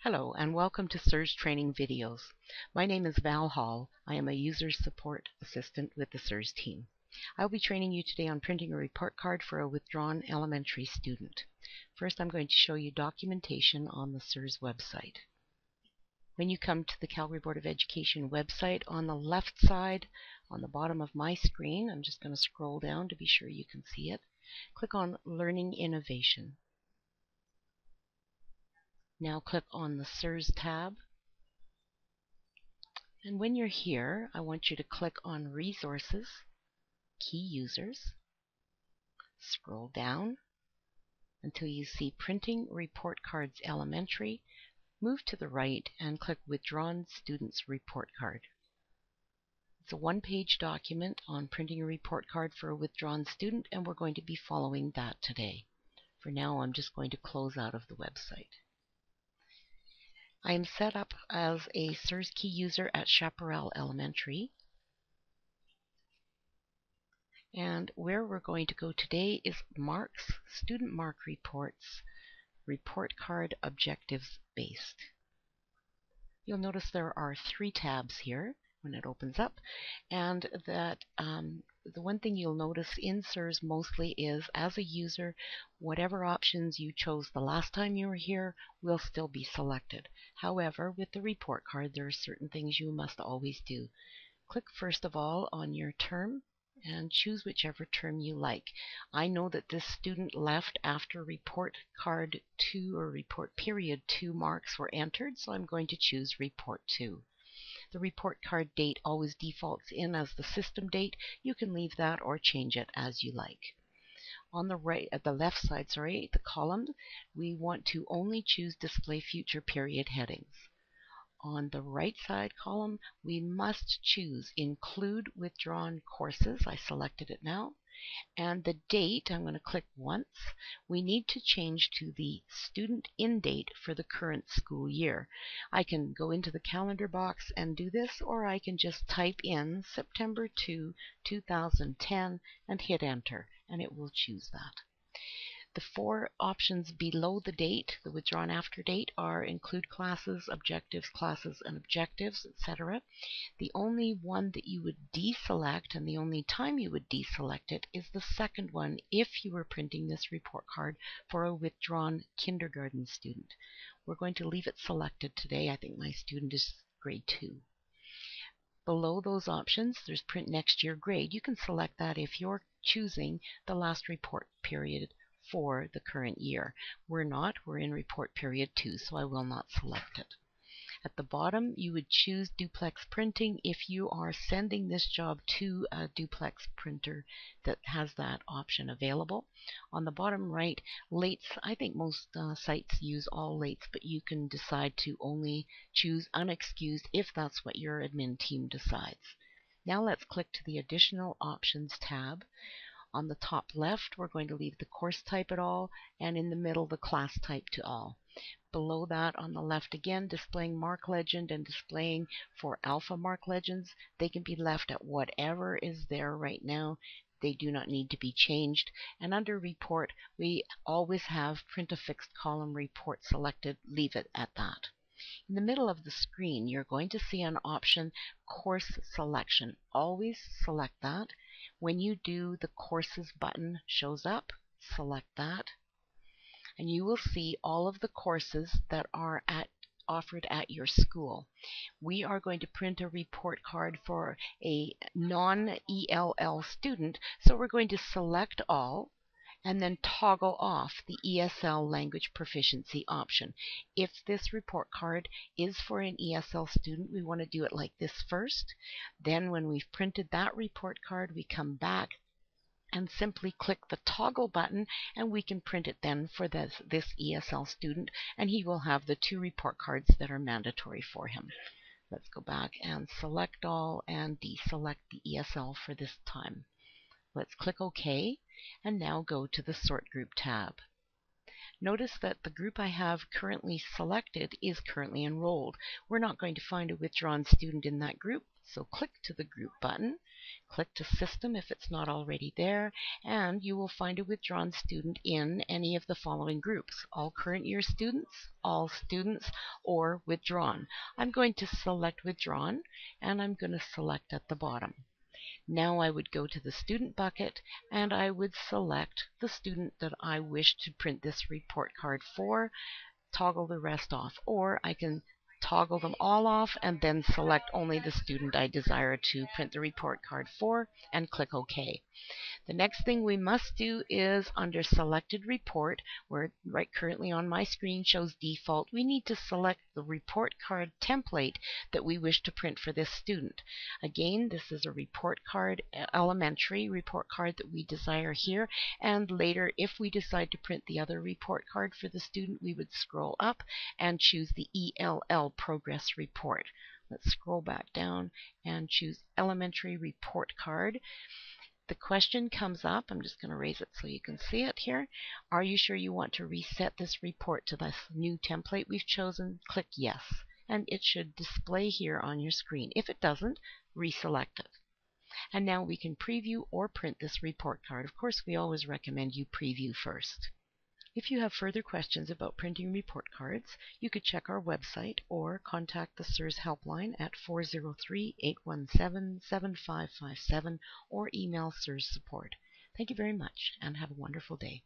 Hello and welcome to SIRS training videos. My name is Val Hall. I am a user support assistant with the SIRS team. I will be training you today on printing a report card for a withdrawn elementary student. First, I'm going to show you documentation on the SIRS website. When you come to the Calgary Board of Education website, on the left side, on the bottom of my screen, I'm just going to scroll down to be sure you can see it. Click on Learning Innovation. Now click on the SIRS tab. And when you're here, I want you to click on Resources, Key Users. Scroll down until you see Printing Report Cards Elementary. Move to the right and click Withdrawn Students Report Card. It's a one-page document on printing a report card for a withdrawn student, and we're going to be following that today. For now, I'm just going to close out of the website. I am set up as a SIRS key user at Chaparral Elementary. And where we're going to go today is Marks, Student Mark Reports, Report Card Objectives Based. You'll notice there are 3 tabs here when it opens up, and that the one thing you'll notice in SIRS mostly is, as a user, whatever options you chose the last time you were here will still be selected. However, with the report card, there are certain things you must always do. Click first of all on your term and choose whichever term you like. I know that this student left after report card 2 or report period 2 marks were entered, so I'm going to choose report 2. The report card date always defaults in as the system date. You can leave that or change it as you like. On the right, at the left side, the column, we want to only choose display future period headings. On the right side column, we must choose Include Withdrawn Courses. I selected it now. And the date, I'm going to click once. We need to change to the student in date for the current school year. I can go into the calendar box and do this, or I can just type in September 2, 2010 and hit enter, and it will choose that. The 4 options below the date, the withdrawn after date, are include classes, objectives, and objectives, etc. The only one that you would deselect, and the only time you would deselect it, is the second one if you were printing this report card for a withdrawn kindergarten student. We're going to leave it selected today. I think my student is grade 2. Below those options, there's print next year grade. You can select that if you're choosing the last report period for the current year. We're not. We're in report period 2, so I will not select it. At the bottom, you would choose duplex printing if you are sending this job to a duplex printer that has that option available. On the bottom right, lates. I think most sites use all lates, but you can decide to only choose unexcused if that's what your admin team decides. Now let's click to the Additional Options tab. On the top left, we're going to leave the course type at all, and in the middle, the class type to all. Below that, on the left again, displaying mark legend and displaying for alpha mark legends. They can be left at whatever is there right now. They do not need to be changed. And under report, we always have print a fixed column report selected. Leave it at that. In the middle of the screen, you're going to see an option, Course Selection. Always select that. When you do, the Courses button shows up. Select that. And you will see all of the courses that are offered at your school. We are going to print a report card for a non-ELL student, so we're going to select all and then toggle off the ESL language proficiency option. If this report card is for an ESL student, we want to do it like this first. Then when we've printed that report card, we come back and simply click the toggle button, and we can print it then for this ESL student, and he will have the 2 report cards that are mandatory for him. Let's go back and select all and deselect the ESL for this time. Let's click OK, and now go to the Sort Group tab. Notice that the group I have currently selected is currently enrolled. We're not going to find a withdrawn student in that group, so click to the Group button. Click to System if it's not already there, and you will find a withdrawn student in any of the following groups: all current year students, all students, or withdrawn. I'm going to select withdrawn, and I'm going to select at the bottom. Now I would go to the student bucket and I would select the student that I wish to print this report card for, toggle the rest off, or I can toggle them all off and then select only the student I desire to print the report card for and click OK. The next thing we must do is under Selected Report, where right currently on my screen shows default, we need to select the report card template that we wish to print for this student. Again, this is a report card, elementary report card that we desire here, and later if we decide to print the other report card for the student, we would scroll up and choose the ELL progress report. Let's scroll back down and choose elementary report card. The question comes up. I'm just going to raise it so you can see it here. Are you sure you want to reset this report to this new template we've chosen? Click yes, and it should display here on your screen. If it doesn't, reselect it. And now we can preview or print this report card. Of course, we always recommend you preview first. If you have further questions about printing report cards, you could check our website or contact the CSRS helpline at 403-817-7557 or email CSRS support. Thank you very much and have a wonderful day.